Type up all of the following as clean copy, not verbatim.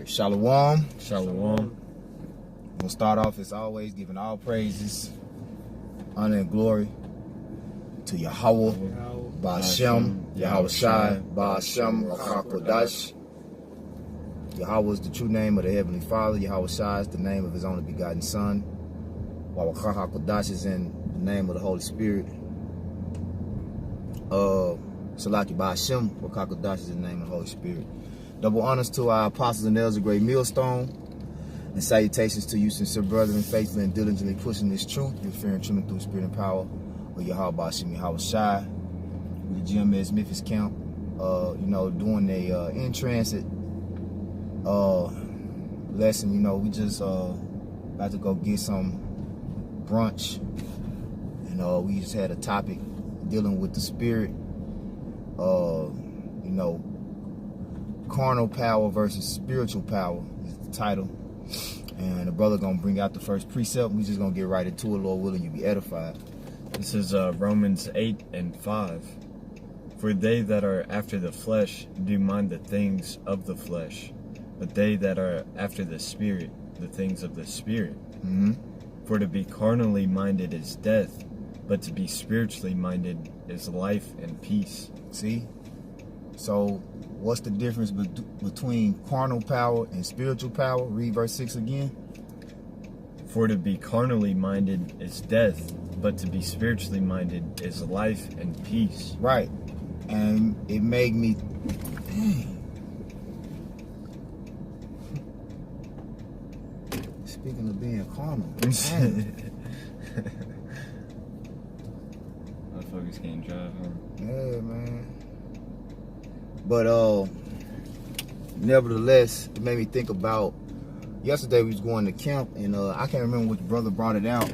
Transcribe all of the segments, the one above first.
Shalom. Shalom. We'll start off as always giving all praises, honor and glory to Yahweh, Ba'ashem, Yahweh Shai, Ba'ashem, Kodash. Yahweh is the true name of the Heavenly Father. Yahweh Shai is the name of His only begotten Son. While Kodash is in the name of the Holy Spirit. Salaki Ba'ashem, Kodash is in the name of the Holy Spirit. Double honors to our apostles and elders of Great Millstone. And salutations to you, sincere brethren, faithfully and diligently pushing this truth, your fear and trembling through spirit and power of Yahweh Ba'ashem, Yahweh Shai. With the GMS Memphis camp, doing a in-transit lesson. We just about to go get some brunch. And we just had a topic dealing with the spirit, carnal power versus spiritual power is the title. And the brother gonna bring out the first precept. We just gonna get right into it. Lord willing, you be edified. This is Romans 8:5. For they that are after the flesh do mind the things of the flesh, but they that are after the Spirit, the things of the Spirit. Mm-hmm. For to be carnally minded is death, but to be spiritually minded is life and peace. See? So what's the difference between carnal power and spiritual power? Read verse 6 again. For to be carnally minded is death, but to be spiritually minded is life and peace. Right. And it made me... Speaking of being carnal. Motherfuckers can't drive, huh? Yeah, man. But nevertheless, it made me think about yesterday we was going to camp, and I can't remember which brother brought it out,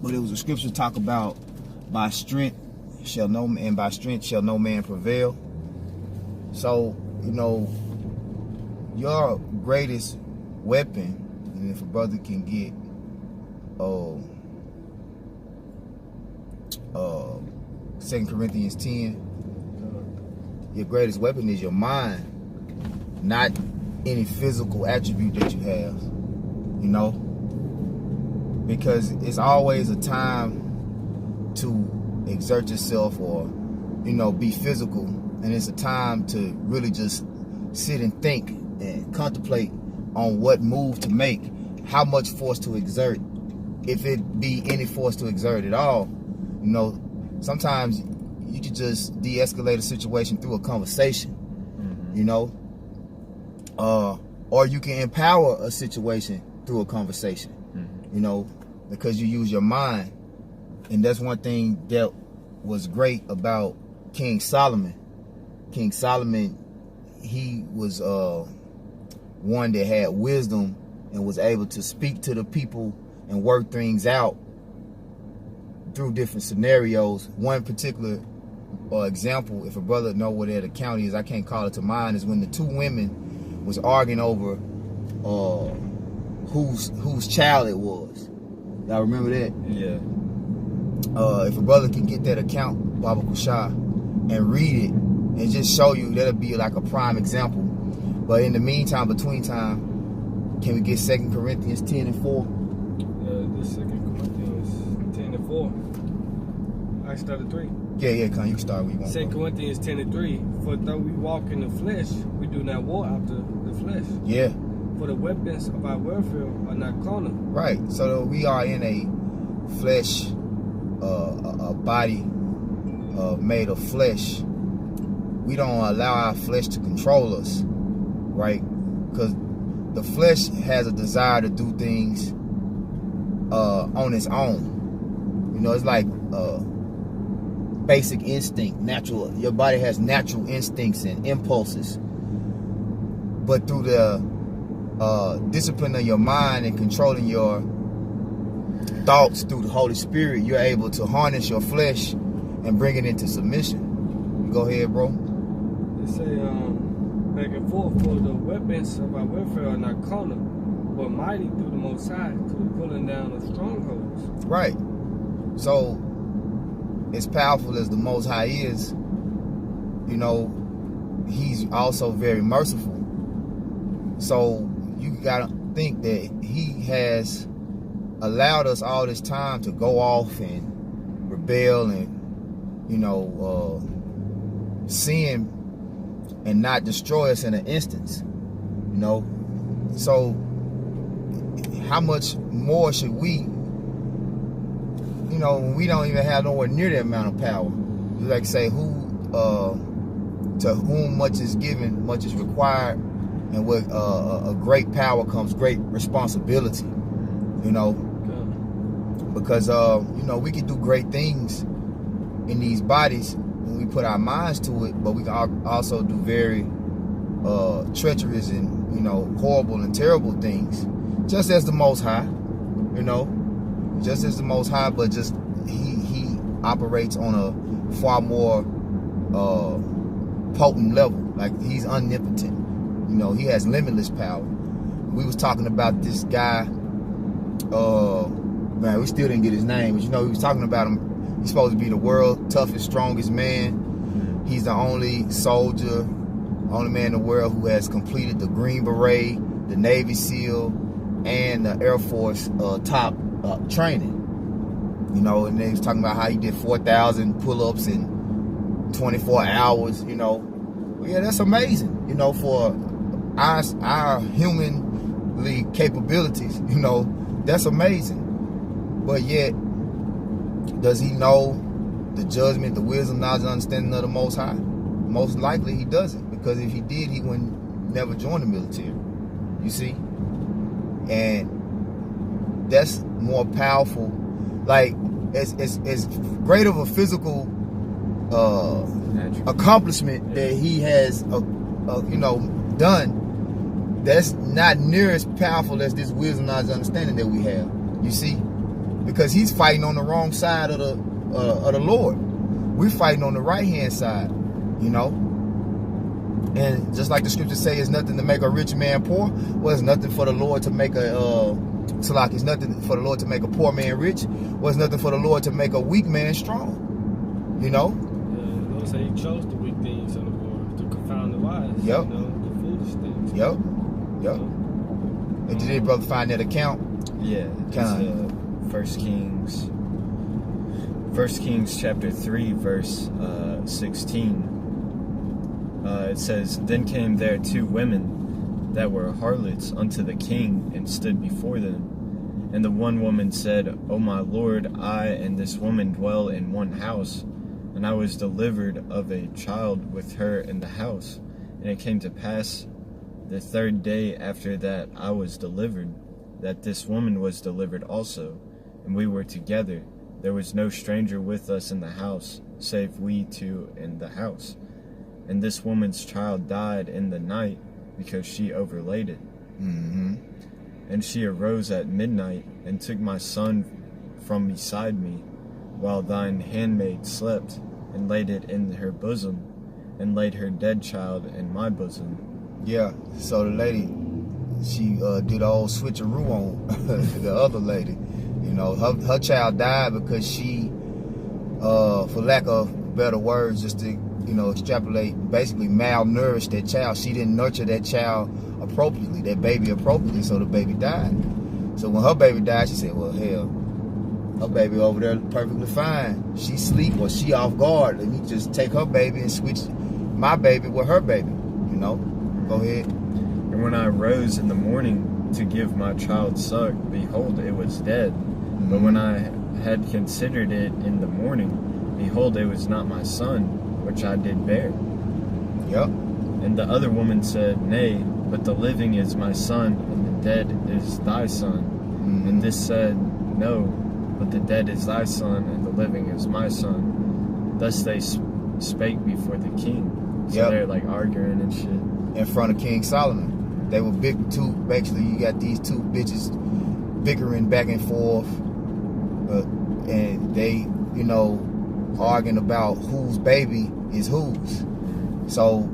but it was a scripture talk about by strength shall no man prevail. So, your greatest weapon, and if a brother can get 2 Corinthians 10, your greatest weapon is your mind, not any physical attribute that you have, because it's always a time to exert yourself or, be physical, and it's a time to really just sit and think and contemplate on what move to make, how much force to exert, if it be any force to exert at all. Sometimes you could just de-escalate a situation through a conversation, or you can empower a situation through a conversation, because you use your mind. And that's one thing that was great about King Solomon. King Solomon, he was one that had wisdom and was able to speak to the people and work things out through different scenarios. One particular example, if a brother know where the county is, I can't call it to mind, is when the two women was arguing over whose child it was. Y'all remember that? Yeah. If a brother can get that account, Baba Kusha, and read it and just show you, that'll be like a prime example. But in the meantime, between time, can we get 2 Corinthians 10:4? The 2 Corinthians 10:4. I started 3. Yeah, you can start where you want. 2 Corinthians 10:3. For though we walk in the flesh, we do not war after the flesh. Yeah. For the weapons of our warfare are not carnal. Right. So we are in a flesh, a body made of flesh. We don't allow our flesh to control us, right? Because the flesh has a desire to do things on its own. It's like basic instinct, natural. Your body has natural instincts and impulses. But through the discipline of your mind and controlling your thoughts through the Holy Spirit, you're able to harness your flesh and bring it into submission. Go ahead, bro. They say back and forth, for the weapons of our warfare are not carnal, but mighty through the Most High to the pulling down of strongholds. Right. So, as powerful as the Most High is, He's also very merciful. So you gotta think that he has allowed us all this time to go off and rebel and, sin and not destroy us in an instance. So how much more should we, when we don't even have nowhere near that amount of power? Like say, to whom much is given, much is required, and with a great power comes great responsibility. Because we can do great things in these bodies when we put our minds to it, but we can also do very treacherous and horrible and terrible things, just as the Most High, just as the Most High, but just he operates on a far more potent level. Like he's omnipotent. He has limitless power. We was talking about this guy. Man, we still didn't get his name, but we was talking about him. He's supposed to be the world's toughest, strongest man. He's the only soldier, only man in the world who has completed the Green Beret, the Navy SEAL, and the Air Force top training. And then he was talking about how he did 4,000 pull-ups in 24 hours. Well, yeah, that's amazing. For our humanly capabilities. That's amazing. But yet, does he know the judgment, the wisdom, knowledge, and understanding of the Most High? Most likely he doesn't, because if he did, he wouldn't never join the military. You see? And that's more powerful. Like, as great of a physical accomplishment that he has, done, that's not near as powerful as this wisdom, knowledge, and understanding that we have. You see? Because he's fighting on the wrong side of the Lord. We're fighting on the right hand side, And just like the scriptures say, it's nothing to make a rich man poor. Well, it's nothing for the Lord to make it's nothing for the Lord to make a poor man rich. Well, it's nothing for the Lord to make a weak man strong. Yeah, the Lord say he chose the weak things of the world to confound the wise. Yep. The foolish things. Yep. And did your brother find that account? Yeah. Carnal. 1 Kings chapter 3 verse 16. It says, "Then came there 2 women that were harlots unto the king, and stood before them. And the one woman said, O my lord, I and this woman dwell in one house, and I was delivered of a child with her in the house. And it came to pass the 3rd day after that I was delivered, that this woman was delivered also. And we were together. There was no stranger with us in the house, save we 2 in the house. And this woman's child died in the night, because she overlaid it. Mm-hmm. And she arose at midnight, and took my son from beside me, while thine handmaid slept, and laid it in her bosom, and laid her dead child in my bosom." Yeah, so the lady, she did the old switcheroo on the other lady. Her child died because she, for lack of better words, just to, extrapolate, basically malnourished that child. She didn't nurture that child appropriately, that baby appropriately, so the baby died. So when her baby died, she said, well, hell, her baby over there perfectly fine. She sleep or she off guard. Let me just take her baby and switch my baby with her baby. Go ahead. And when I rose in the morning to give my child suck, behold, it was dead. Mm-hmm. But when I had considered it in the morning, behold, it was not my son, which I did bear. Yep. And the other woman said, Nay, but the living is my son, and the dead is thy son. Mm-hmm. And this said, No, but the dead is thy son, and the living is my son. Thus they spake before the king. So they're like arguing and shit. In front of King Solomon. They were basically you got these 2 bitches bickering back and forth. And they, arguing about whose baby is whose. So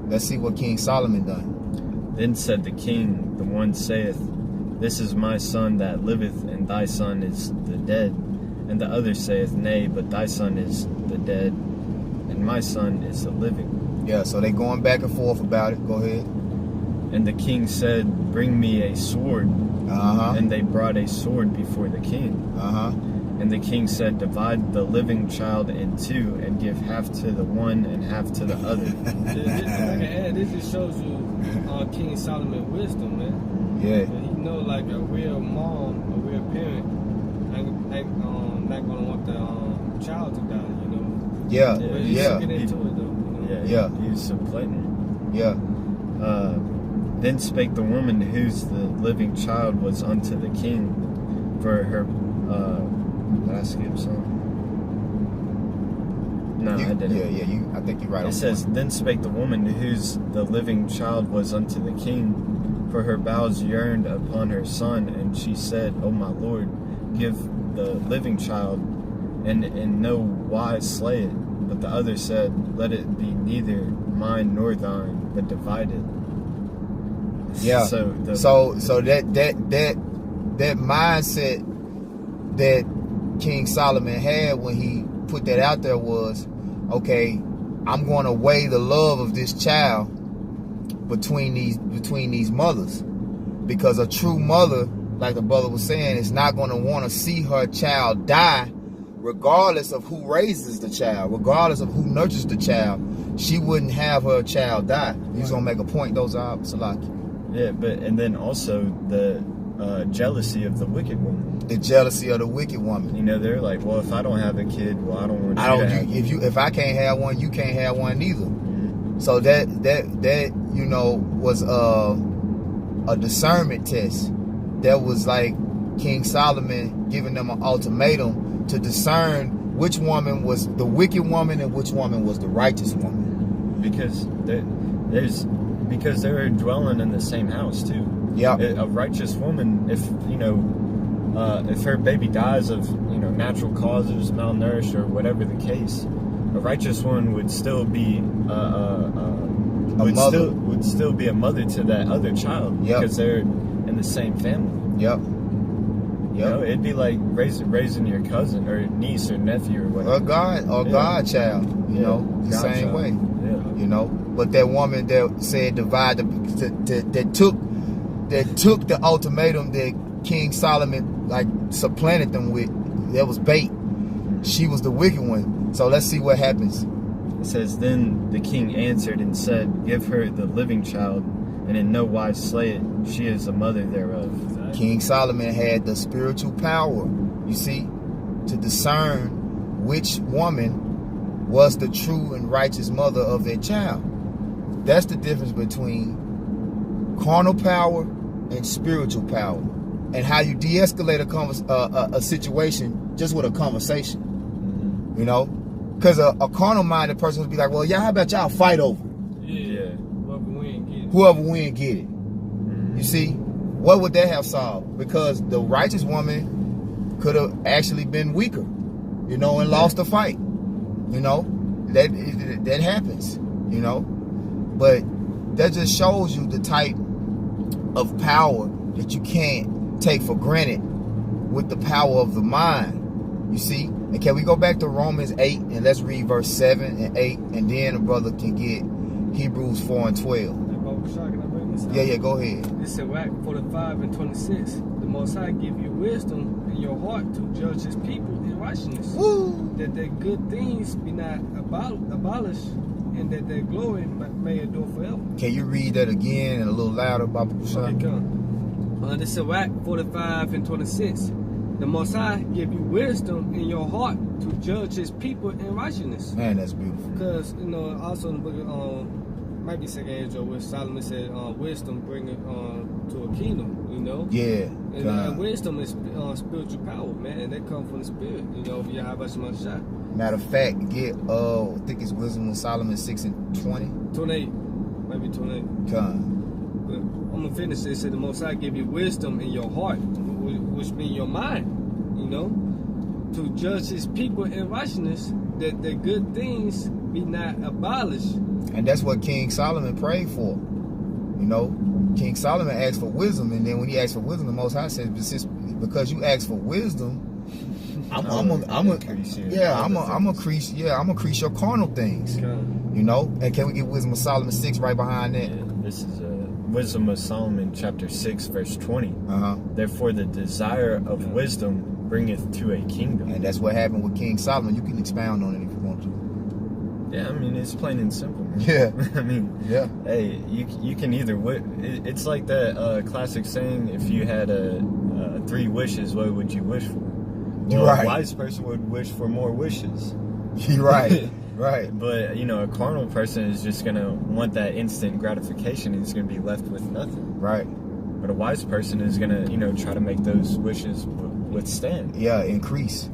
let's see what King Solomon done. Then said the king, the one saith, This is my son that liveth, and thy son is the dead. And the other saith, Nay, but thy son is the dead, and my son is the living. Yeah, so they going back and forth about it. Go ahead. And the king said, "Bring me a sword." Uh-huh. And they brought a sword before the king. Uh-huh. And the king said, "Divide the living child in two, and give half to the one and half to the other." This just shows you King Solomon's wisdom, man. Yeah. He know like a real mom, a real parent, ain't not gonna want the child to die, you know. Yeah. But he's Yeah. looking into it though. You know? Yeah. He was supplanting. Yeah. Then spake the woman whose the living child was unto the king, for her. Did I skip some? No, I didn't. Yeah. I think you're right. It says, "Then spake the woman whose the living child was unto the king, for her bowels yearned upon her son, and she said, O my lord, give the living child, and in no wise slay it. But the other said, Let it be neither mine nor thine, but divided." Yeah. So that mindset that King Solomon had when he put that out there was, okay, I'm going to weigh the love of this child between these mothers, because a true mother, like the brother was saying, is not going to want to see her child die, regardless of who raises the child, regardless of who nurtures the child. She wouldn't have her child die. He's gonna make a point. Those are Salaki. Yeah, and then also the jealousy of the wicked woman. The jealousy of the wicked woman. You know, they're like, well, if I don't have a kid, well, I don't want you to have it. If I can't have one, you can't have one neither. Mm-hmm. So that you know was a discernment test. That was like King Solomon giving them an ultimatum to discern which woman was the wicked woman and which woman was the righteous woman. Because they're dwelling in the same house too. Yeah. A righteous woman, if her baby dies of natural causes, malnourished or whatever the case, a righteous woman would still be would still be a mother to that other child. Yep. Because they're in the same family. Yep. You know, it'd be like raising your cousin or niece or nephew or whatever. Godchild. You know, the same way. Yeah. You know, but that woman that said divide that took the ultimatum that King Solomon like supplanted them with, that was bait. She was the wicked one. So let's see what happens. It says, "Then the king answered and said, Give her the living child, and in no wise slay it. She is the mother thereof." King Solomon had the spiritual power, you see, to discern which woman was the true and righteous mother of their child. That's the difference between carnal power and spiritual power, and how you de-escalate a situation just with a conversation. You know, because a carnal-minded person would be like, "Well, how about y'all fight over it? Yeah. Whoever win, get it." You see, what would that have solved? Because the righteous woman could have actually been weaker, and lost the fight. That happens. But that just shows you the type of power that you can't take for granted with the power of the mind. You see? And can we go back to Romans 8 and let's read verse 7 and 8, and then a brother can get Hebrews 4 and 12. Yeah, go ahead. This is Whack 45 and 26. The Most High give you wisdom in your heart to judge His people in righteousness. Woo! That their good things be not abolished, and that their glory may endure forever. Can you read that again and a little louder, Baba Kushan? Okay, come. This is Whack 45 and 26. The Most High give you wisdom in your heart to judge His people in righteousness. Man, that's beautiful. Because, also in the book of, might be second Angel, where Solomon said, wisdom bring it to a kingdom, Yeah. And wisdom is spiritual power, man. And that comes from the spirit, via Habashima Shah. Matter of fact, I think it's Wisdom of Solomon 6 and 20. 28. Maybe 28. But I'm going to finish it. It said, the Most High give you wisdom in your heart, which means your mind, to judge His people in righteousness, that the good things be not abolished. And that's what King Solomon prayed for. King Solomon asked for wisdom, and then when he asked for wisdom, the Most High says, because you asked for wisdom, I'm gonna increase your carnal things. Okay. And can we get Wisdom of Solomon 6 right behind that? Yeah, this is Wisdom of Solomon, chapter 6, verse 20. Therefore, the desire of wisdom bringeth to a kingdom. And that's what happened with King Solomon. You can expound on it if you want to. Yeah, I mean, it's plain and simple, man. Yeah. I mean, yeah. Hey, you can either... It's like that classic saying, if you had 3 wishes, what would you wish for? Well, right. A wise person would wish for more wishes. You're right. Right. But, you know, a carnal person is just going to want that instant gratification and he's going to be left with nothing. Right. But a wise person is going to, you know, try to make those wishes withstand. Yeah, increase.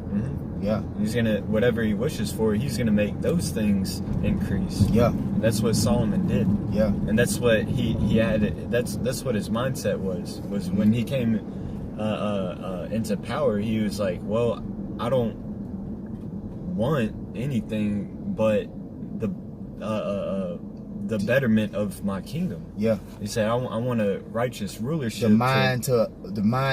Yeah. He's going to, whatever he wishes for, he's going to make those things increase. Yeah. And that's what Solomon did. Yeah. And that's what he had, that's what his mindset was when he came into power, he was like, well, I don't want anything but the betterment of my kingdom. Yeah. He said, I want a righteous rulership. The mind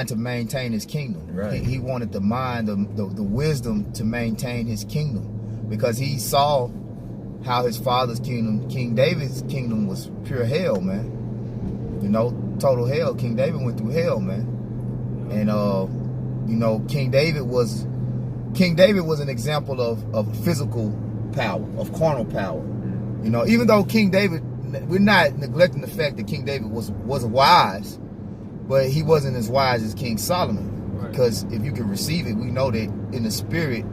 to maintain his kingdom. Right. He wanted the mind, the wisdom to maintain his kingdom, because he saw how his father's kingdom, King David's kingdom, was pure hell, man. You know, total hell. King David went through hell, man. And you know, King David was an example of physical power, of carnal power. You know, even though King David, we're not neglecting the fact that King David was wise, but he wasn't as wise as King Solomon. Right. Because if you can receive it, we know that in the spirit,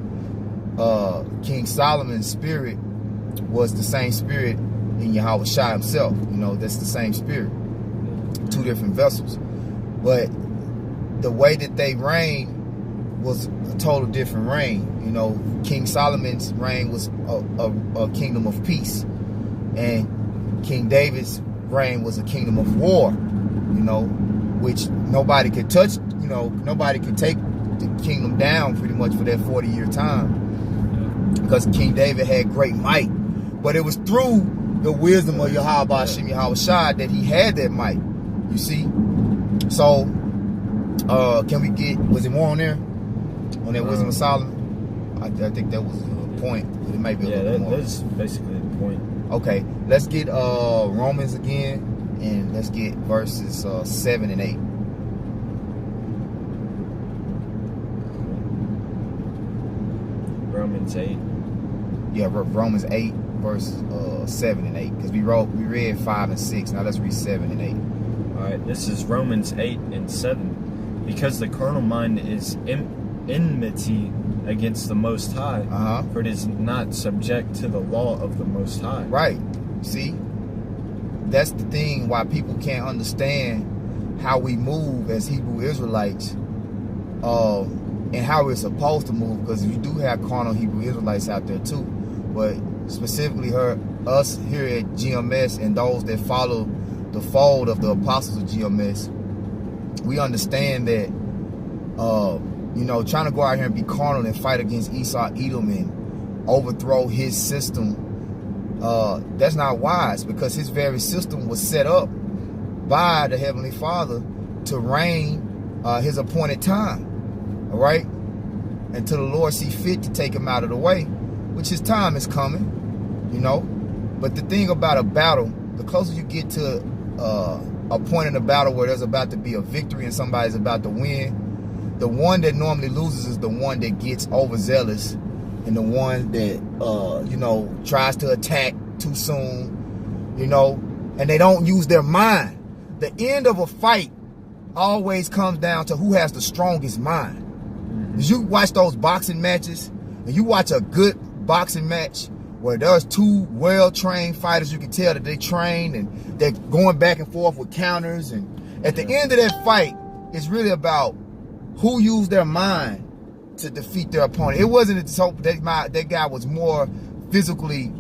King Solomon's spirit was the same spirit in Yahweh Shai himself. You know, that's the same spirit. 2 different vessels. But the way that they reigned was a total different reign. You know, King Solomon's reign was a kingdom of peace, and King David's reign was a kingdom of war. You know, which nobody could touch. You know, nobody could take the kingdom down pretty much for that 40-year time, because King David had great might. But it was through the wisdom of Yahweh Shem Yahweh Shai that he had that might. You see, so can we get? Was it more on there? On that Wisdom of Solomon? I think that was the point. It might be a little more. That's basically the point. Okay, let's get Romans again, and let's get verses 7 and 8. Romans 8. Yeah, Romans 8, verse 7 and 8. Because we read 5 and 6. Now let's read 7 and 8. All right, this is Romans 8 and 7. Because the carnal mind is enmity against the Most High, for it is not subject to the law of the Most High. Right. See, that's the thing why people can't understand how we move as Hebrew Israelites, and how we're supposed to move, because you do have carnal Hebrew Israelites out there too. But specifically us here at GMS and those that follow the fold of the apostles of GMS, we understand that you know, trying to go out here and be carnal and fight against Esau, Edom, and overthrow his system, that's not wise, because his very system was set up by the Heavenly Father to reign his appointed time. All right? Until the Lord see fit to take him out of the way, which his time is coming, you know. But the thing about a battle, the closer you get to a point in the battle where there's about to be a victory and somebody's about to win, the one that normally loses is the one that gets overzealous, and the one that you know, tries to attack too soon, you know, and they don't use their mind. The end of a fight always comes down to who has the strongest mind. You watch those boxing matches, and you watch a good boxing match where there's 2 well-trained fighters, you can tell that they trained and they're going back and forth with counters, and at the end of that fight, it's really about who used their mind to defeat their opponent. It wasn't so that guy was more physically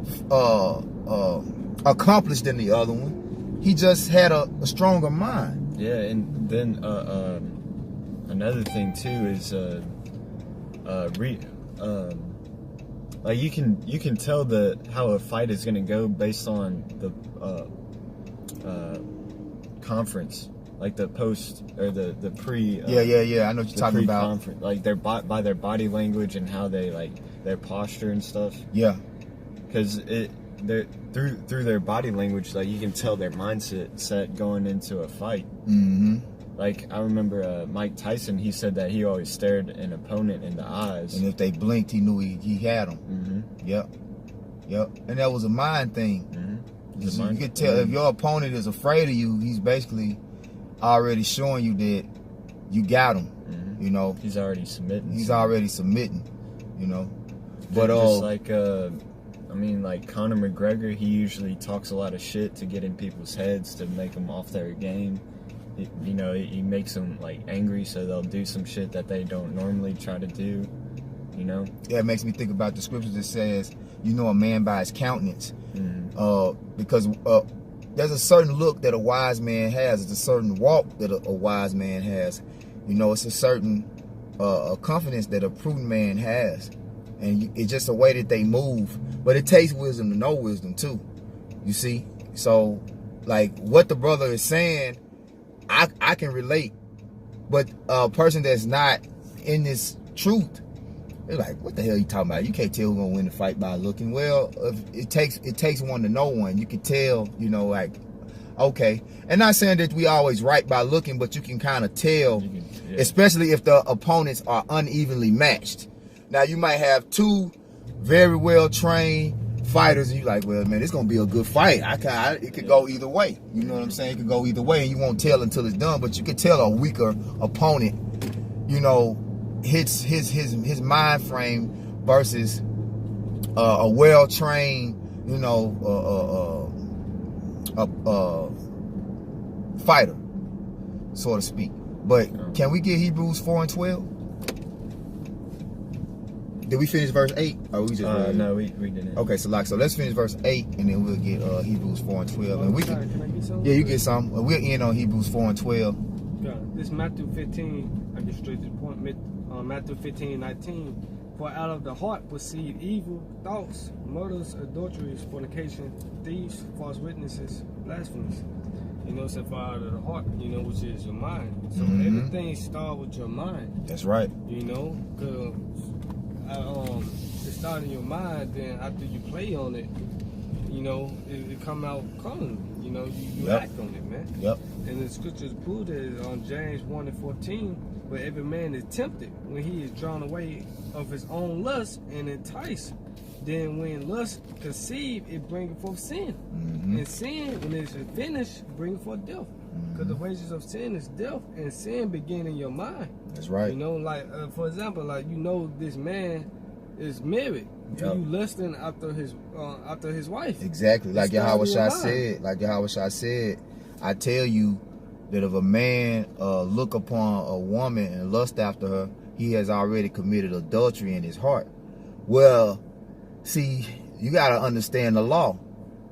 accomplished than the other one. He just had a stronger mind. Yeah, and then another thing too is like you can tell how a fight is gonna go based on the conference, like the post or the pre. Yeah. I know what you're talking about. Like by their body language and how they like their posture and stuff. Yeah. Because through their body language, like you can tell their mindset set going into a fight. Mm-hmm. Like I remember Mike Tyson, he said that he always stared an opponent in the eyes, and if they blinked, he knew he had them. Mm-hmm. Yep, and that was a mind thing. Mm-hmm. You could tell if your opponent is afraid of you, he's basically already showing you that you got him. Mm-hmm. You know, he's already submitting. You know, but just like I mean, like Conor McGregor, he usually talks a lot of shit to get in people's heads to make them off their game. You know, he makes them like angry, so they'll do some shit that they don't normally try to do. You know? Yeah, it makes me think about the scriptures that says, you know, a man by his countenance. Mm-hmm. Because there's a certain look that a wise man has. It's a certain walk that a wise man has. You know, it's a certain confidence that a prudent man has. And it's just a way that they move. But it takes wisdom to know wisdom, too. You see? So, like, what the brother is saying, I can relate. But a person that's not in this truth, they're like, what the hell are you talking about? You can't tell who's gonna win the fight by looking. Well, it takes one to know one. You can tell, you know, like, okay. And not saying that we always right by looking, but you can kind of tell, especially if the opponents are unevenly matched. Now, you might have two very well trained fighters, and you're like, well, man, it's gonna be a good fight. It could go either way. You know what I'm saying? It could go either way, and you won't tell until it's done. But you could tell a weaker opponent, you know, his mind frame versus a well trained, you know, fighter, so to speak. But can we get Hebrews 4:12? Did we finish verse 8? Or we just no, we didn't. Okay, so let's finish verse 8, and then we'll get Hebrews 4:12. And we can I get some? Yeah, you get some. We'll end on Hebrews 4:12. This Matthew 15, I get straight to the point. Matthew 15:19. For out of the heart proceed evil thoughts, murders, adulteries, fornication, thieves, false witnesses, blasphemies. You know, so far out of the heart, you know, which is your mind. So everything starts with your mind. That's right. You know, because it starts in your mind, then after you play on it, you know, it come out coming. You know, you act on it, man. Yep. And the scriptures prove that on James 1:14, but every man is tempted when he is drawn away of his own lust and enticed. Then when lust conceived, it bringeth forth sin. And sin, when it is finished, bringeth forth death. Because the wages of sin is death, and sin begin in your mind. That's right. You know, like, for example, like, you know, this man is married. Yep. You lusting after his wife. Exactly. Like Yahweh Shai said, I tell you that if a man look upon a woman and lust after her, he has already committed adultery in his heart. Well, see, you got to understand the law.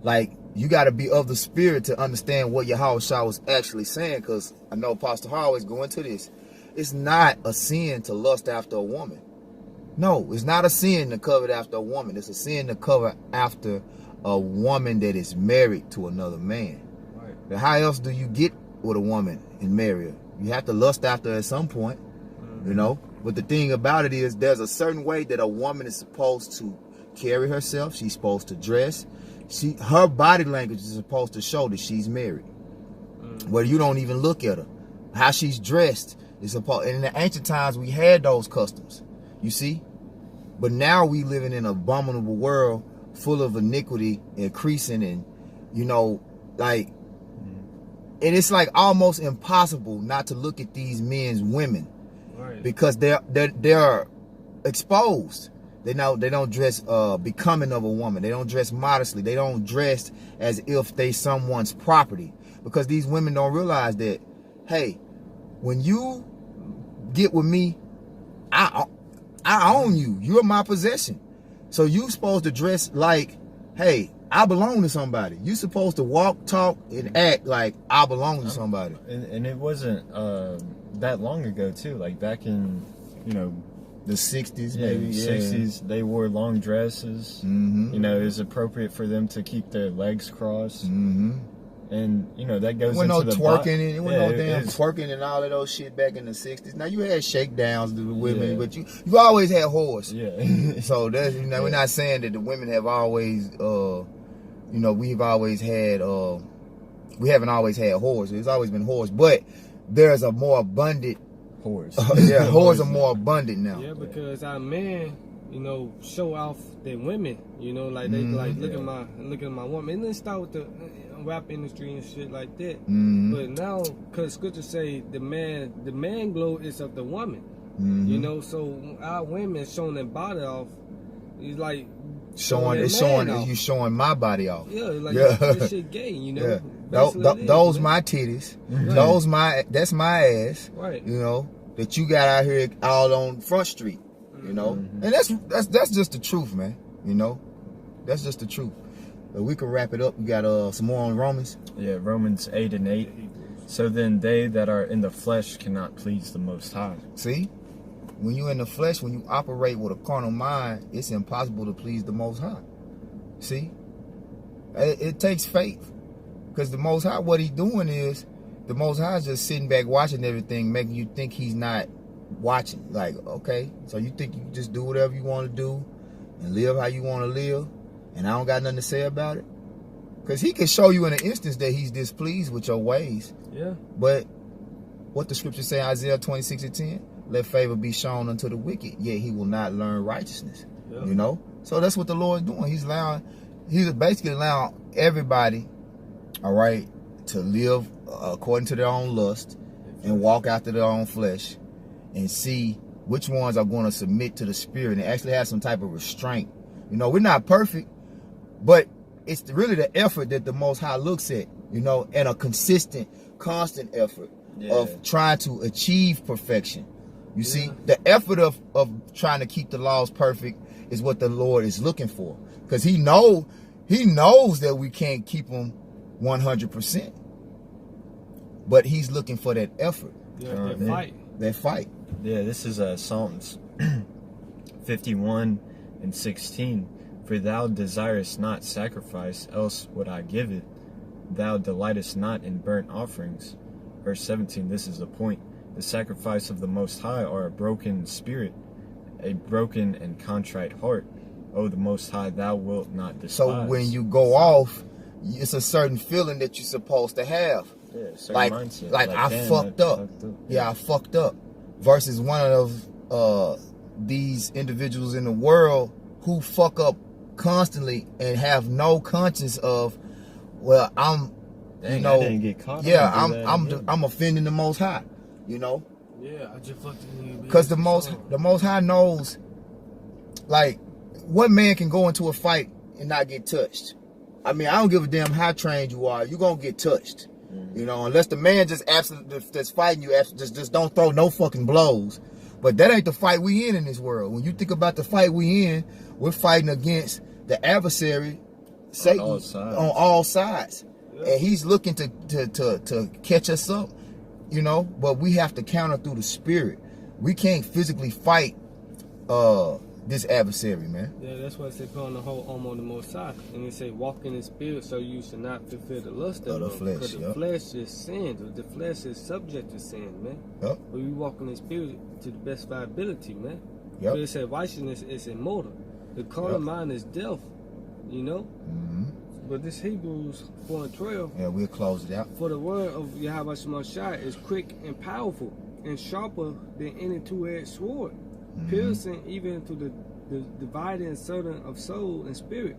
Like, you got to be of the spirit to understand what Yahweh Shai was actually saying, because I know Pastor Hall always go into this. It's not a sin to lust after a woman. No, it's not a sin to covet after a woman. It's a sin to covet after a woman that is married to another man. Right. Now, how else do you get with a woman and marry her? You have to lust after her at some point, you know. But the thing about it is, there's a certain way that a woman is supposed to carry herself. She's supposed to dress. Her body language is supposed to show that she's married. Where you don't even look at her. How she's dressed is supposed. And in the ancient times, we had those customs. You see? But now we living in an abominable world full of iniquity increasing, and, you know, like, and it's like almost impossible not to look at these men's women. Right. Because they're exposed. They don't dress becoming of a woman. They don't dress modestly. They don't dress as if they someone's property. Because these women don't realize that, hey, when you get with me, I own you. You're my possession. So you supposed to dress like, hey, I belong to somebody. You supposed to walk, talk, and act like I belong to somebody. And it wasn't that long ago too. Like back in, you know, the 60s, maybe. 60s, they wore long dresses. You know, it was appropriate for them to keep their legs crossed. And, you know, that goes into the twerking. It wasn't no damn twerking and all of those shit back in the 60s. Now, you had shakedowns to the women, but you always had whores. Yeah. So, that's, you know, we're not saying that the women have always you know, we've always had, we haven't always had whores. There's always been whores, but there's a more abundant Whores. Yeah, whores are more abundant now. Yeah, because our men, you know, show off their women. You know, like they like look at my woman. And then start with the rap industry and shit like that. But now, cause scripture say the man glow is of the woman. You know, so our women showing their body off. It's like you showing my body off. Yeah, like this shit gay, you know. Yeah. Those my titties. Right. That's my ass. Right. You know, that you got out here all on Front Street. You know, and that's just the truth, man. You know, that's just the truth. But we can wrap it up. We got some more on Romans. Yeah, Romans 8:8. So then they that are in the flesh cannot please the Most High. See? When you're in the flesh, when you operate with a carnal mind, it's impossible to please the Most High. See? It takes faith. Because the Most High, what he's doing is, the Most High is just sitting back watching everything, making you think he's not watching. Like, okay, so you think you can just do whatever you want to do and live how you want to live, and I don't got nothing to say about it? Because he can show you in an instance that he's displeased with your ways. Yeah. But what the scripture say, Isaiah 26:10? Let favor be shown unto the wicked, yet he will not learn righteousness. Yeah. You know? So that's what the Lord is doing. He's basically allowing everybody, all right, to live according to their own lust and walk after their own flesh and see which ones are going to submit to the Spirit and actually have some type of restraint. You know, we're not perfect, but it's really the effort that the Most High looks at, you know, and a consistent, constant effort of trying to achieve perfection. You see, the effort of trying to keep the laws perfect is what the Lord is looking for. Because he knows that we can't keep them 100%. But he's looking for that effort. Yeah, that fight. Yeah, this is Psalms 51:16. For thou desirest not sacrifice, else would I give it. Thou delightest not in burnt offerings. Verse 17, this is the point. The sacrifice of the Most High are a broken spirit, a broken and contrite heart. Oh, the Most High, thou wilt not despise. So when you go off, it's a certain feeling that you're supposed to have. Yeah, like mindset. Like I fucked up. Yeah, I fucked up. Versus one of these individuals in the world who fuck up constantly and have no conscience of, well, I didn't get caught. Yeah, I'm offending the Most High. You know? Yeah, I just fucking. Because the Most High knows, like, what man can go into a fight and not get touched? I mean, I don't give a damn how trained you are. You're going to get touched. You know, unless the man just that's fighting you, just don't throw no fucking blows. But that ain't the fight we in this world. When you think about the fight we in, we're fighting against the adversary, Satan, on all sides. Yeah. And he's looking to catch us up. You know, but we have to counter through the Spirit. We can't physically fight this adversary, man. Yeah, that's why it said put on the whole armor of the Most High. And it say walk in the Spirit so you should not fulfill the lust of the flesh. Because the flesh is sin. The flesh is subject to sin, man. Yep. But we walk in the Spirit to the best of our ability, man. Yep. But it said righteousness is immortal. The carnal mind is death, you know? But this Hebrews 4:12. Yeah, we'll close it out. For the word of Yahweh Shemashai is quick and powerful and sharper than any two-edged sword, piercing even to the dividing and certain of soul and spirit,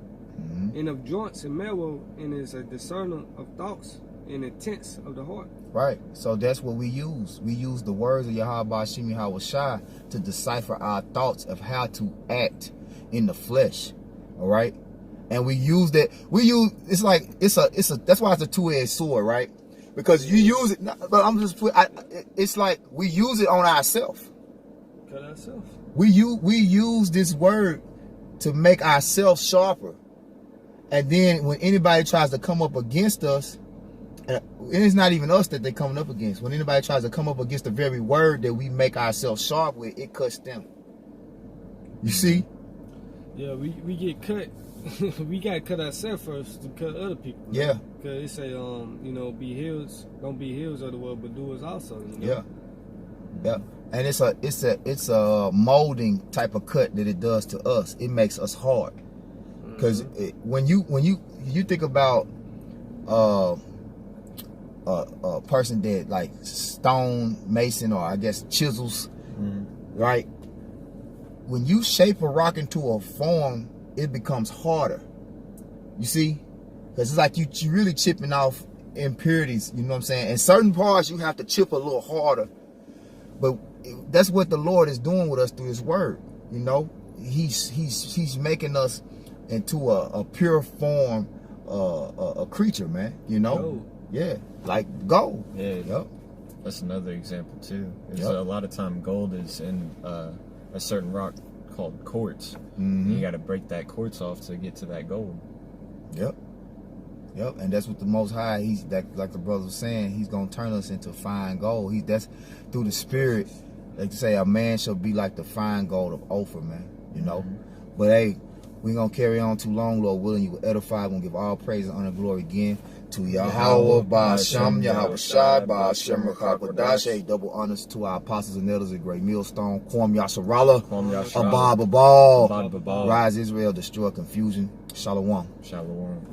and of joints and marrow, and is a discerner of thoughts and intents of the heart. Right. So that's what we use. We use the words of Yahweh Shemashai to decipher our thoughts of how to act in the flesh. All right. And we use that. It's that's why it's a two-edged sword, right? Because you use it. But it's like we use it on ourselves. Cut ourselves. We use this word to make ourselves sharper. And then when anybody tries to come up against us, and it's not even us that they're coming up against. When anybody tries to come up against the very word that we make ourselves sharp with, it cuts them. You see? Yeah, we get cut. We gotta cut ourselves first to cut other people. Right? Yeah. Because they say, you know, be healers, don't be healers of the world, but doers also. You know? Yeah. Yeah. And it's a molding type of cut that it does to us. It makes us hard. Because when you think about a person that like stone mason, or I guess chisels, right? When you shape a rock into a form, it becomes harder. You see? Because it's like you really chipping off impurities, you know what I'm saying? And certain parts you have to chip a little harder. But that's what the Lord is doing with us through his word, you know? He's making us into a pure form, a creature, man, you know? Gold. Yeah, like gold. Yeah, yep. That's another example too. A lot of time gold is in a certain rock called quartz. And you got to break that quartz off to get to that gold. Yep. And that's what the Most High, like the brother was saying, he's gonna turn us into fine gold. That's through the Spirit. Like to say, a man shall be like the fine gold of Ophir, man. You know. But hey, we ain't gonna carry on too long, Lord willing. You will edify. We're gonna give all praise and honor and glory again to Yahweh, Ba'Shem, Yahweh Shai, Ba'Shem, Rakakwadash. Double honors to our apostles and elders at Great Millstone, Kwam Yasharallah, Abba Babal, Rise Israel, destroy confusion. Shalom. Shalom.